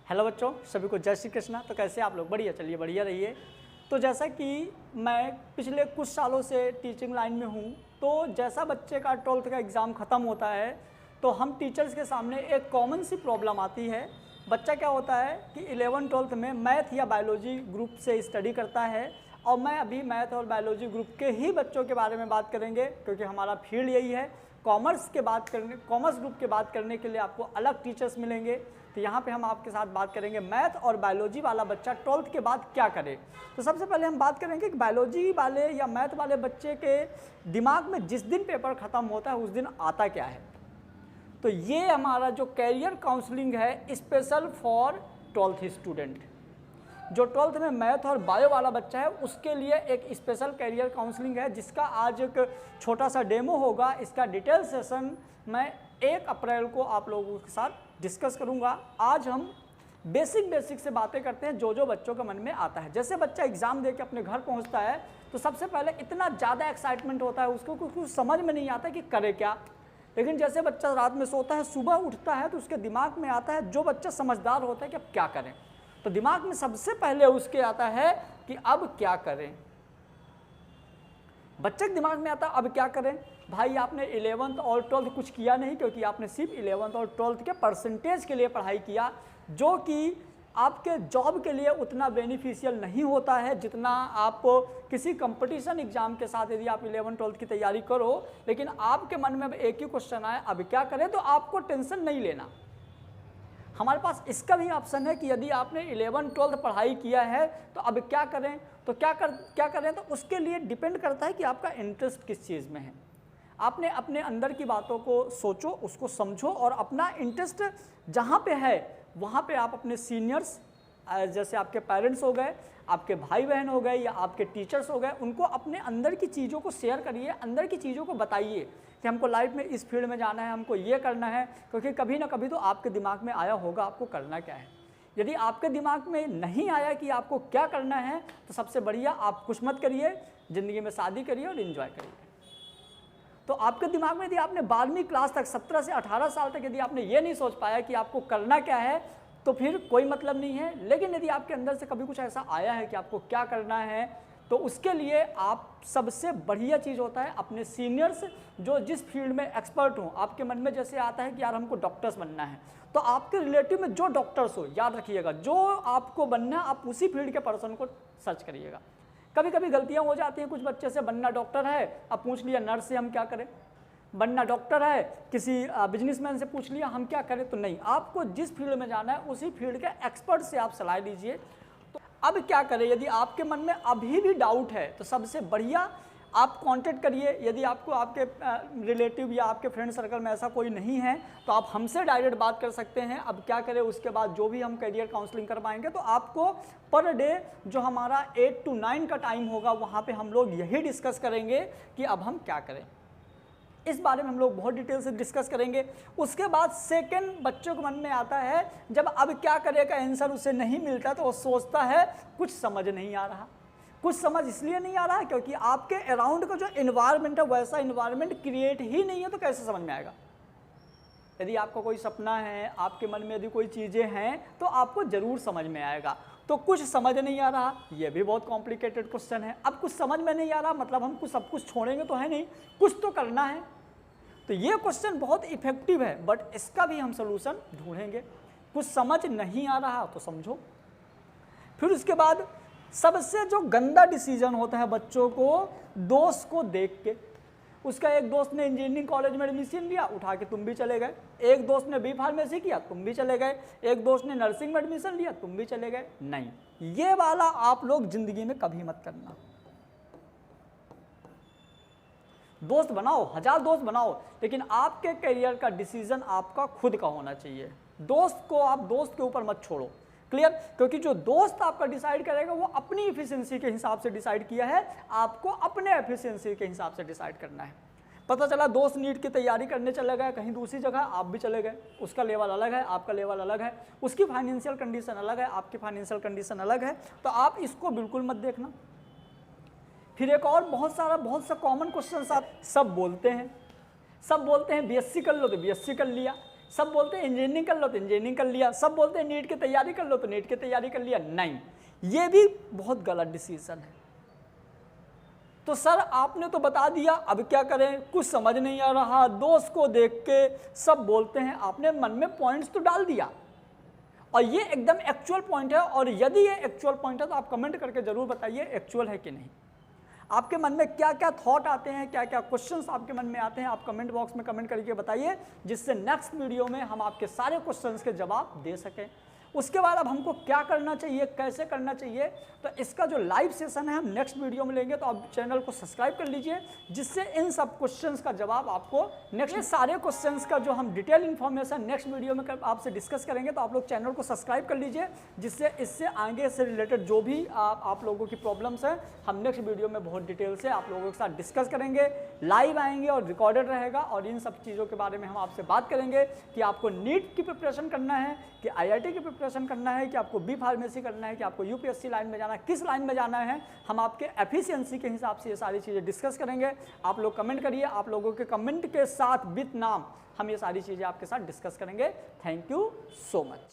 Hello बच्चों, सभी को जय श्री कृष्णा। तो कैसे आप लोग? बढ़िया, चलिए बढ़िया रहिए। तो जैसा कि मैं पिछले कुछ सालों से टीचिंग लाइन में हूँ, तो जैसा बच्चे का 12th का एग्ज़ाम ख़त्म होता है तो हम टीचर्स के सामने एक कॉमन सी प्रॉब्लम आती है। बच्चा क्या होता है कि 11th-12th में मैथ या बायोलॉजी ग्रुप से स्टडी करता है, और मैं अभी मैथ और बायोलॉजी ग्रुप के ही बच्चों के बारे में बात करेंगे, क्योंकि हमारा फील्ड यही है। कॉमर्स ग्रुप के बात करने के लिए आपको अलग टीचर्स मिलेंगे। तो यहाँ पे हम आपके साथ बात करेंगे मैथ और बायोलॉजी वाला बच्चा 12th के बाद क्या करे। तो सबसे पहले हम बात करेंगे कि बायोलॉजी वाले या मैथ वाले बच्चे के दिमाग में जिस दिन पेपर ख़त्म होता है उस दिन आता क्या है। तो ये हमारा जो कैरियर काउंसलिंग है स्पेशल फॉर 12th स्टूडेंट। जो 12th में मैथ और बायो वाला बच्चा है उसके लिए एक स्पेशल कैरियर काउंसलिंग है, जिसका आज एक छोटा सा डेमो होगा। इसका डिटेल सेशन मैं 1 अप्रैल को आप लोगों के साथ डिस्कस करूंगा। आज हम बेसिक से बातें करते हैं जो बच्चों के मन में आता है। जैसे बच्चा एग्ज़ाम दे के अपने घर पहुंचता है तो सबसे पहले इतना ज़्यादा एक्साइटमेंट होता है, उसको कुछ समझ में नहीं आता कि करे क्या। लेकिन जैसे बच्चा रात में सोता है, सुबह उठता है तो उसके दिमाग में आता है, जो बच्चा समझदार होता है कि अब क्या करें, तो दिमाग में सबसे पहले उसके आता है कि अब क्या करें। बच्चे के दिमाग में आता है अब क्या करें। भाई आपने 11th और 12th कुछ किया नहीं, क्योंकि आपने सिर्फ 11th और 12th के परसेंटेज के लिए पढ़ाई किया, जो कि आपके जॉब के लिए उतना बेनिफिशियल नहीं होता है जितना आप किसी कंपटीशन एग्जाम के साथ यदि आप 11th-12th की तैयारी करो। लेकिन आपके मन में एक ही क्वेश्चन आए अब क्या करें, तो आपको टेंशन नहीं लेना। हमारे पास इसका भी ऑप्शन है कि यदि आपने 11th-12th पढ़ाई किया है तो अब क्या करें। तो क्या करें, तो उसके लिए डिपेंड करता है कि आपका इंटरेस्ट किस चीज़ में है। आपने अपने अंदर की बातों को सोचो, उसको समझो, और अपना इंटरेस्ट जहाँ पे है वहाँ पे आप अपने सीनियर्स, जैसे आपके पेरेंट्स हो गए, आपके भाई बहन हो गए या आपके टीचर्स हो गए, उनको अपने अंदर की चीज़ों को शेयर करिए, अंदर की चीज़ों को बताइए कि हमको लाइफ में इस फील्ड में जाना है, हमको ये करना है। क्योंकि कभी ना कभी तो आपके दिमाग में आया होगा आपको करना क्या है। यदि आपके दिमाग में नहीं आया कि आपको क्या करना है, तो सबसे बढ़िया आप कुछ मत करिए, ज़िंदगी में शादी करिए और इन्जॉय करिए। तो आपके दिमाग में यदि आपने 12वीं क्लास तक 17 से 18 साल तक यदि आपने ये नहीं सोच पाया कि आपको करना क्या है, तो फिर कोई मतलब नहीं है। लेकिन यदि आपके अंदर से कभी कुछ ऐसा आया है कि आपको क्या करना है, तो उसके लिए आप सबसे बढ़िया चीज़ होता है अपने सीनियर्स, जो जिस फील्ड में एक्सपर्ट हों। आपके मन में जैसे आता है कि यार हमको डॉक्टर्स बनना है, तो आपके रिलेटिव में जो डॉक्टर्स हो, याद रखिएगा, जो आपको बनना है आप उसी फील्ड के पर्सन को सर्च करिएगा। कभी कभी गलतियाँ हो जाती हैं, कुछ बच्चे से बनना डॉक्टर है, अब पूछ लिया नर्स से हम क्या करें। बनना डॉक्टर है, किसी बिजनेसमैन से पूछ लिया हम क्या करें। तो नहीं, आपको जिस फील्ड में जाना है उसी फील्ड के एक्सपर्ट से आप सलाह लीजिए। तो अब क्या करें, यदि आपके मन में अभी भी डाउट है तो सबसे बढ़िया आप कांटेक्ट करिए। यदि आपको आपके रिलेटिव या आपके फ्रेंड सर्कल में ऐसा कोई नहीं है तो आप हमसे डायरेक्ट बात कर सकते हैं। अब क्या करें, उसके बाद जो भी हम करियर काउंसलिंग कर पाएंगे, तो आपको पर डे जो हमारा 8 to 9 का टाइम होगा वहाँ पे हम लोग यही डिस्कस करेंगे कि अब हम क्या करें। इस बारे में हम लोग बहुत डिटेल से डिस्कस करेंगे। उसके बाद सेकंड बच्चों के मन में आता है, जब अब क्या करे का आंसर उसे नहीं मिलता तो वो सोचता है कुछ समझ नहीं आ रहा। कुछ समझ इसलिए नहीं आ रहा है क्योंकि आपके अराउंड का जो इन्वायरमेंट है वैसा इन्वायरमेंट क्रिएट ही नहीं है, तो कैसे समझ में आएगा। यदि आपका कोई सपना है, आपके मन में यदि कोई चीज़ें हैं, तो आपको ज़रूर समझ में आएगा। तो कुछ समझ नहीं आ रहा, ये भी बहुत कॉम्प्लिकेटेड क्वेश्चन है। अब कुछ समझ में नहीं आ रहा मतलब हम कुछ सब कुछ छोड़ेंगे तो है नहीं, कुछ तो करना है। तो ये क्वेश्चन बहुत इफेक्टिव है, बट इसका भी हम सोल्यूशन ढूंढेंगे। कुछ समझ नहीं आ रहा तो समझो। फिर उसके बाद सबसे जो गंदा डिसीजन होता है बच्चों को, दोस्त को देख के। उसका एक दोस्त ने इंजीनियरिंग कॉलेज में एडमिशन लिया, उठा के तुम भी चले गए। एक दोस्त ने बी फार्मेसी किया, तुम भी चले गए। एक दोस्त ने नर्सिंग में एडमिशन लिया, तुम भी चले गए। नहीं, ये वाला आप लोग जिंदगी में कभी मत करना। दोस्त बनाओ, 1000 दोस्त बनाओ, लेकिन आपके करियर का डिसीजन आपका खुद का होना चाहिए। दोस्त को आप दोस्त के ऊपर मत छोड़ो। क्लियर? क्योंकि जो दोस्त आपका डिसाइड करेगा वो अपनी एफिशिएंसी के हिसाब से डिसाइड किया है, आपको अपने एफिशिएंसी के हिसाब से डिसाइड करना है। पता चला दोस्त नीट की तैयारी करने चले गए कहीं दूसरी जगह, आप भी चले गए। उसका लेवल अलग है, आपका लेवल अलग है, उसकी फाइनेंशियल कंडीशन अलग है, आपकी फाइनेंशियल कंडीशन अलग है। तो आप इसको बिल्कुल मत देखना। फिर एक और बहुत सा कॉमन क्वेश्चन आप सब बोलते हैं बीएससी कर लो, तो बीएससी कर लिया। सब बोलते हैं इंजीनियरिंग कर लो तो इंजीनियरिंग कर लिया, सब बोलते हैं नीट की तैयारी कर लो तो नीट की तैयारी कर लिया। नहीं, ये भी बहुत गलत डिसीजन है। तो सर आपने तो बता दिया, अब क्या करें, कुछ समझ नहीं आ रहा, दोस्त को देख के सब बोलते हैं, आपने मन में पॉइंट्स तो डाल दिया और ये एकदम एक्चुअल पॉइंट है। और यदि ये एक्चुअल पॉइंट है तो आप कमेंट करके जरूर बताइए एक्चुअल है कि नहीं। आपके मन में क्या क्या थॉट आते हैं, क्या क्या क्वेश्चंस आपके मन में आते हैं, आप कमेंट बॉक्स में कमेंट करके बताइए, जिससे नेक्स्ट वीडियो में हम आपके सारे क्वेश्चंस के जवाब दे सकें। उसके बाद अब हमको क्या करना चाहिए, कैसे करना चाहिए, तो इसका जो लाइव सेशन है हम नेक्स्ट वीडियो में लेंगे। तो आप चैनल को सब्सक्राइब कर लीजिए, जिससे इन सब क्वेश्चंस का जवाब आपको नेक्स्ट, सारे क्वेश्चंस का जो हम डिटेल इन्फॉर्मेशन नेक्स्ट वीडियो में आपसे डिस्कस करेंगे। तो आप लोग चैनल को सब्सक्राइब कर लीजिए, जिससे इससे आगे से रिलेटेड जो भी आप लोगों की प्रॉब्लम्स हैं हम नेक्स्ट वीडियो में बहुत डिटेल से आप लोगों के साथ डिस्कस करेंगे। लाइव आएंगे और रिकॉर्डेड रहेगा, और इन सब चीज़ों के बारे में हम आपसे बात करेंगे कि आपको नीट की प्रिपरेशन करना है, कि IIT की प्रिपरेशन करना है, कि आपको B फार्मेसी करना है, कि आपको UPSC लाइन में जाना है, किस लाइन में जाना है। हम आपके एफिशिएंसी के हिसाब से ये सारी चीज़ें डिस्कस करेंगे। आप लोग कमेंट करिए, आप लोगों के कमेंट के साथ विद नाम हम ये सारी चीज़ें आपके साथ डिस्कस करेंगे। Thank you so much.